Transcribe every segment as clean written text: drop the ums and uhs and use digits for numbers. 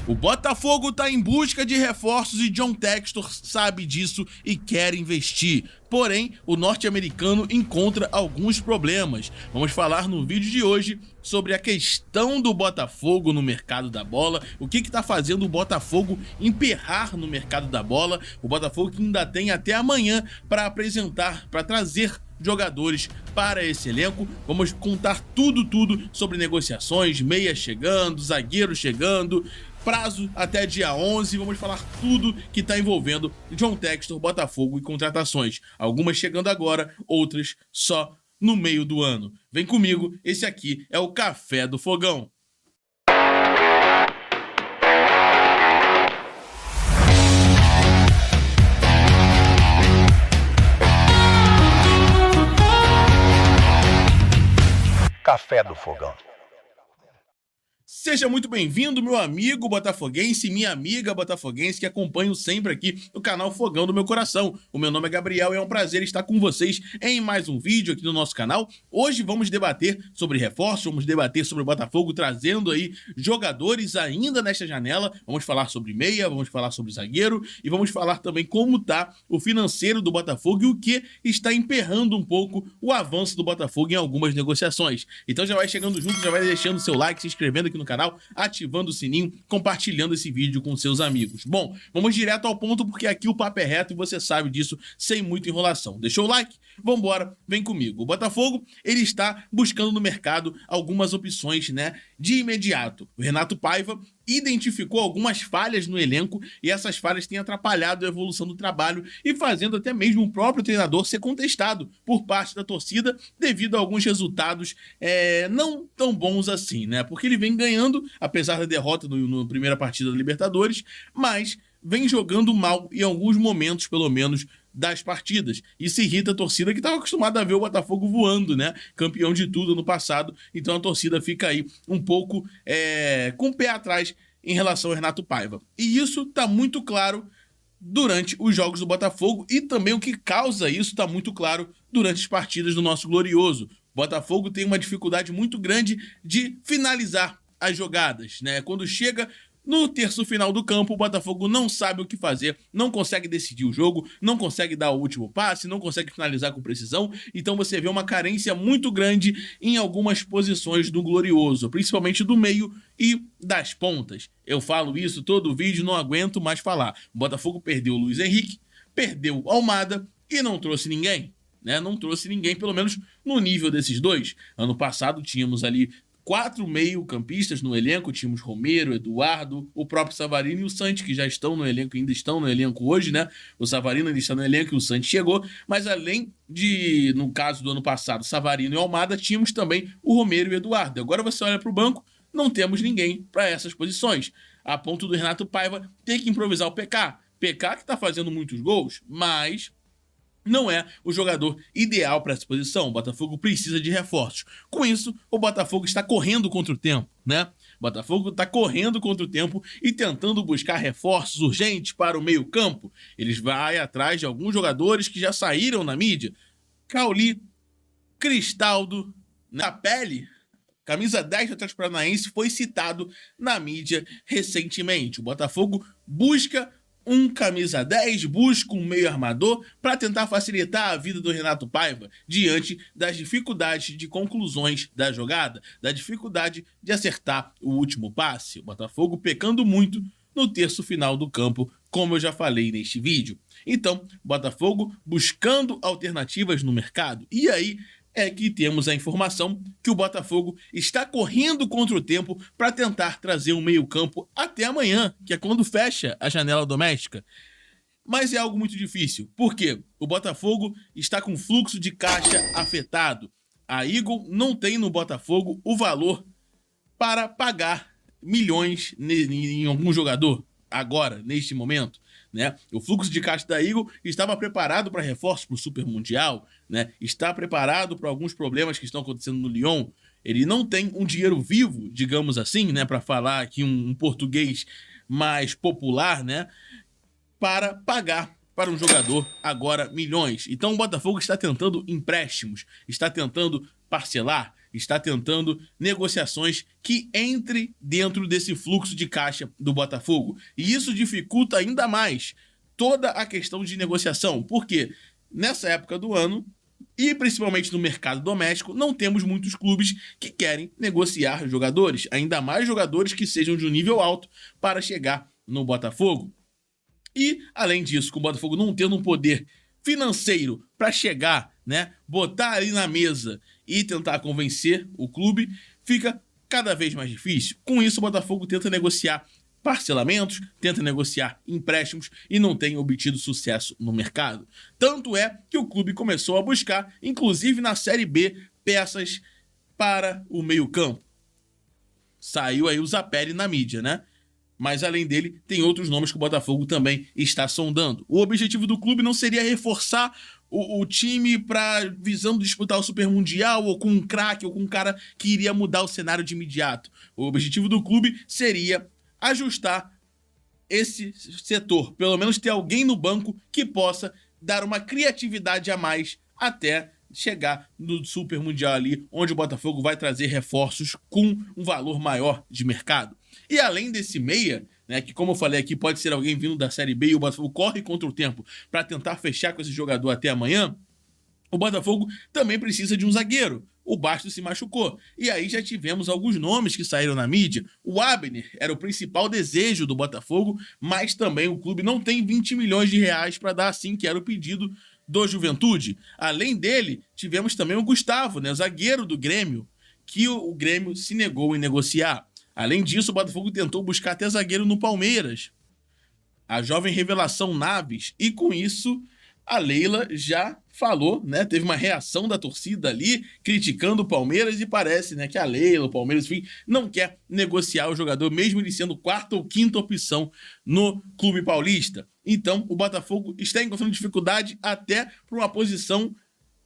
O Botafogo está em busca de reforços e John Textor sabe disso e quer investir. Porém, o norte-americano encontra alguns problemas. Vamos falar no vídeo de hoje sobre a questão do Botafogo no mercado da bola, o que está fazendo o Botafogo emperrar no mercado da bola. O Botafogo que ainda tem até amanhã para apresentar, para trazer jogadores para esse elenco. Vamos contar tudo sobre negociações, meia chegando, zagueiro chegando, prazo até dia 11, vamos falar tudo que está envolvendo John Textor, Botafogo e contratações. Algumas chegando agora, outras só no meio do ano. Vem comigo, esse aqui é o Café do Fogão. Café do Fogão. Seja muito bem-vindo, meu amigo botafoguense e minha amiga botafoguense que acompanho sempre aqui no canal Fogão do Meu Coração. O meu nome é Gabriel e é um prazer estar com vocês em mais um vídeo aqui no nosso canal. Hoje vamos debater sobre reforços, vamos debater sobre o Botafogo trazendo aí jogadores ainda nesta janela. Vamos falar sobre meia, vamos falar sobre zagueiro e vamos falar também como está o financeiro do Botafogo e o que está emperrando um pouco o avanço do Botafogo em algumas negociações. Então já vai chegando junto, já vai deixando seu like, se inscrevendo aqui no canal, ativando o sininho, compartilhando esse vídeo com seus amigos. Bom, vamos direto ao ponto porque aqui o papo é reto e você sabe disso sem muita enrolação. Deixou o like? Vambora, vem comigo. O Botafogo, ele está buscando no mercado algumas opções, né, de imediato. O Renato Paiva identificou algumas falhas no elenco e essas falhas têm atrapalhado a evolução do trabalho e fazendo até mesmo o próprio treinador ser contestado por parte da torcida devido a alguns resultados não tão bons assim, né? Porque ele vem ganhando, apesar da derrota na primeira partida da Libertadores, mas vem jogando mal em alguns momentos, pelo menos, das partidas. Isso irrita a torcida que estava acostumada a ver o Botafogo voando, né? Campeão de tudo no passado. Então a torcida fica aí um pouco com o pé atrás em relação ao Renato Paiva. E isso tá muito claro durante os jogos do Botafogo e também o que causa isso tá muito claro durante as partidas do nosso glorioso. O Botafogo tem uma dificuldade muito grande de finalizar as jogadas, né? Quando chega no terço final do campo, o Botafogo não sabe o que fazer, não consegue decidir o jogo, não consegue dar o último passe, não consegue finalizar com precisão. Então você vê uma carência muito grande em algumas posições do Glorioso, principalmente do meio e das pontas. Eu falo isso todo vídeo, não aguento mais falar. O Botafogo perdeu o Luiz Henrique, perdeu o Almada e não trouxe ninguém, né? Não trouxe ninguém, pelo menos no nível desses dois. Ano passado tínhamos ali 4 meio-campistas no elenco, tínhamos Romero, Eduardo, o próprio Savarino e o Santi, que já estão no elenco, ainda estão no elenco hoje, né? O Savarino ainda está no elenco e o Santi chegou, mas além de, no caso do ano passado, Savarino e Almada, tínhamos também o Romero e o Eduardo. Agora você olha para o banco, não temos ninguém para essas posições, a ponto do Renato Paiva ter que improvisar o PK. PK que está fazendo muitos gols, mas não é o jogador ideal para essa posição. O Botafogo precisa de reforços. Com isso, o Botafogo está correndo contra o tempo, né? O Botafogo está correndo contra o tempo e tentando buscar reforços urgentes para o meio-campo. Eles vão atrás de alguns jogadores que já saíram na mídia. Cauli, Cristaldo, Napelli, camisa 10 do Atlético Paranaense, foi citado na mídia recentemente. O Botafogo busca um camisa 10, busca um meio armador para tentar facilitar a vida do Renato Paiva diante das dificuldades de conclusões da jogada, da dificuldade de acertar o último passe. O Botafogo pecando muito no terço final do campo, como eu já falei neste vídeo. Então, Botafogo buscando alternativas no mercado. E aí é que temos a informação que o Botafogo está correndo contra o tempo para tentar trazer um meio-campo até amanhã, que é quando fecha a janela doméstica. Mas é algo muito difícil. Por quê? O Botafogo está com fluxo de caixa afetado. A Eagle não tem no Botafogo o valor para pagar milhões em algum jogador agora, neste momento, né? O fluxo de caixa da Eagle estava preparado para reforços para o Super Mundial, né? Está preparado para alguns problemas que estão acontecendo no Lyon. Ele não tem um dinheiro vivo, digamos assim, né? Para falar aqui um português mais popular, né? Para pagar para um jogador agora milhões. Então o Botafogo está tentando empréstimos, está tentando parcelar, está tentando negociações que entre dentro desse fluxo de caixa do Botafogo. E isso dificulta ainda mais toda a questão de negociação, porque nessa época do ano, e principalmente no mercado doméstico, não temos muitos clubes que querem negociar jogadores, ainda mais jogadores que sejam de um nível alto para chegar no Botafogo. E, além disso, com o Botafogo não tendo um poder financeiro para chegar, né, botar ali na mesa e tentar convencer o clube, fica cada vez mais difícil. Com isso, o Botafogo tenta negociar parcelamentos, tenta negociar empréstimos e não tem obtido sucesso no mercado. Tanto é que o clube começou a buscar, inclusive na Série B, peças para o meio-campo. Saiu aí o Zapelli na mídia, né? Mas além dele, tem outros nomes que o Botafogo também está sondando. O objetivo do clube não seria reforçar o time para visando disputar o Super Mundial ou com um craque ou com um cara que iria mudar o cenário de imediato. O objetivo do clube seria ajustar esse setor, pelo menos ter alguém no banco que possa dar uma criatividade a mais até chegar no Super Mundial ali, onde o Botafogo vai trazer reforços com um valor maior de mercado. E além desse meia, né, que como eu falei aqui, pode ser alguém vindo da Série B e o Botafogo corre contra o tempo para tentar fechar com esse jogador até amanhã, o Botafogo também precisa de um zagueiro. O Bastos se machucou. E aí já tivemos alguns nomes que saíram na mídia. O Abner era o principal desejo do Botafogo, mas também o clube não tem 20 milhões de reais para dar assim, que era o pedido do Juventude. Além dele, tivemos também o Gustavo, né, o zagueiro do Grêmio, que o Grêmio se negou em negociar. Além disso, o Botafogo tentou buscar até zagueiro no Palmeiras, a jovem revelação Naves, e com isso a Leila já falou, né? Teve uma reação da torcida ali, criticando o Palmeiras, e parece, né, que a Leila, o Palmeiras, enfim, não quer negociar o jogador, mesmo ele sendo quarta ou quinta opção no clube paulista. Então, o Botafogo está encontrando dificuldade até para uma posição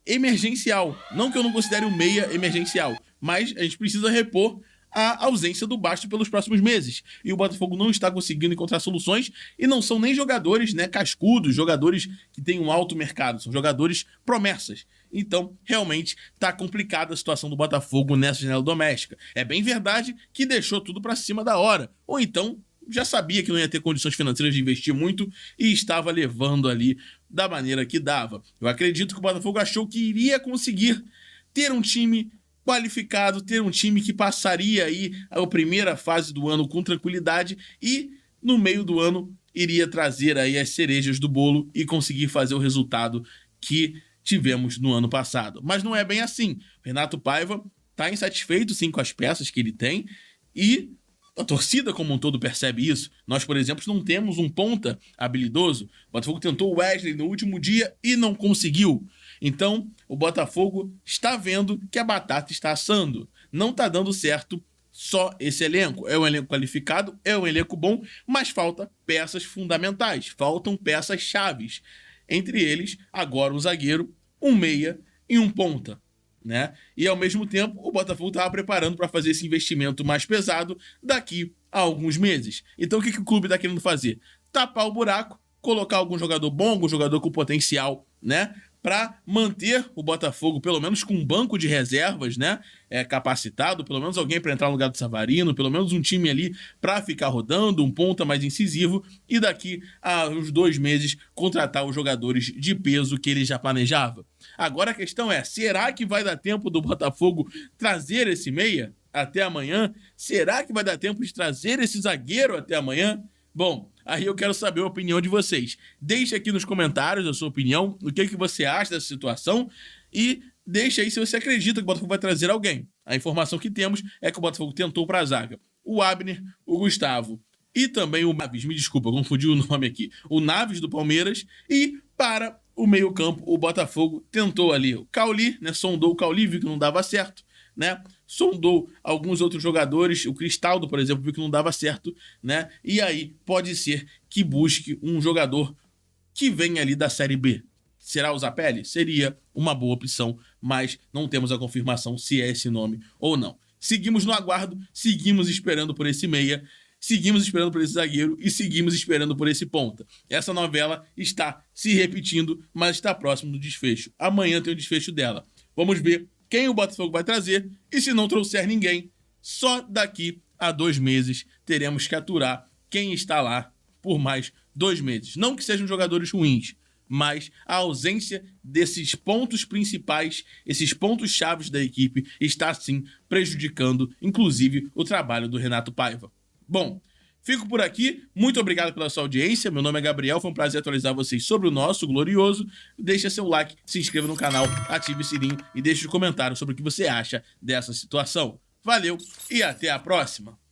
emergencial. Não que eu não considere o meia emergencial, mas a gente precisa repor a ausência do Bastos pelos próximos meses. E o Botafogo não está conseguindo encontrar soluções, e não são nem jogadores, né, cascudos, jogadores que têm um alto mercado, são jogadores promessas. Então, realmente, está complicada a situação do Botafogo nessa janela doméstica. É bem verdade que deixou tudo para cima da hora, ou então já sabia que não ia ter condições financeiras de investir muito e estava levando ali da maneira que dava. Eu acredito que o Botafogo achou que iria conseguir ter um time qualificado, ter um time que passaria aí a primeira fase do ano com tranquilidade e no meio do ano iria trazer aí as cerejas do bolo e conseguir fazer o resultado que tivemos no ano passado. Mas não é bem assim. O Renato Paiva está insatisfeito sim com as peças que ele tem e a torcida como um todo percebe isso. Nós, por exemplo, não temos um ponta habilidoso. O Botafogo tentou o Wesley no último dia e não conseguiu. Então, o Botafogo está vendo que a batata está assando. Não está dando certo só esse elenco. É um elenco qualificado, é um elenco bom, mas falta peças fundamentais, faltam peças chaves. Entre eles, agora um zagueiro, um meia e um ponta, né? E ao mesmo tempo, o Botafogo estava preparando para fazer esse investimento mais pesado daqui a alguns meses. Então, o que o clube está querendo fazer? Tapar o buraco, colocar algum jogador bom, algum jogador com potencial, né, para manter o Botafogo, pelo menos com um banco de reservas, né, capacitado, pelo menos alguém para entrar no lugar do Savarino, pelo menos um time ali para ficar rodando, um ponta mais incisivo, e daqui a uns 2 meses contratar os jogadores de peso que ele já planejava. Agora a questão é, será que vai dar tempo do Botafogo trazer esse meia até amanhã? Será que vai dar tempo de trazer esse zagueiro até amanhã? Bom, aí eu quero saber a opinião de vocês. Deixe aqui nos comentários a sua opinião, o que você acha dessa situação, e deixe aí se você acredita que o Botafogo vai trazer alguém. A informação que temos é que o Botafogo tentou para a zaga o Abner, o Gustavo e também o Naves, me desculpa, eu confundi o nome aqui, o Naves do Palmeiras, e para o meio-campo o Botafogo tentou ali o Cauli, né, sondou o Cauli, viu que não dava certo, né? Sondou alguns outros jogadores, o Cristaldo, por exemplo, viu que não dava certo, né? E aí pode ser que busque um jogador que venha ali da Série B. Será o Zapelli? Seria uma boa opção, mas não temos a confirmação se é esse nome ou não. Seguimos no aguardo, seguimos esperando por esse meia, seguimos esperando por esse zagueiro e seguimos esperando por esse ponta. Essa novela está se repetindo, mas está próximo do desfecho. Amanhã tem o desfecho dela. Vamos ver quem o Botafogo vai trazer, e se não trouxer ninguém, só daqui a 2 meses teremos que aturar quem está lá por mais 2 meses. Não que sejam jogadores ruins, mas a ausência desses pontos principais, esses pontos chaves da equipe, está sim prejudicando, inclusive, o trabalho do Renato Paiva. Bom, fico por aqui, muito obrigado pela sua audiência, meu nome é Gabriel, foi um prazer atualizar vocês sobre o nosso glorioso. Deixa seu like, se inscreva no canal, ative o sininho e deixe um comentário sobre o que você acha dessa situação. Valeu e até a próxima!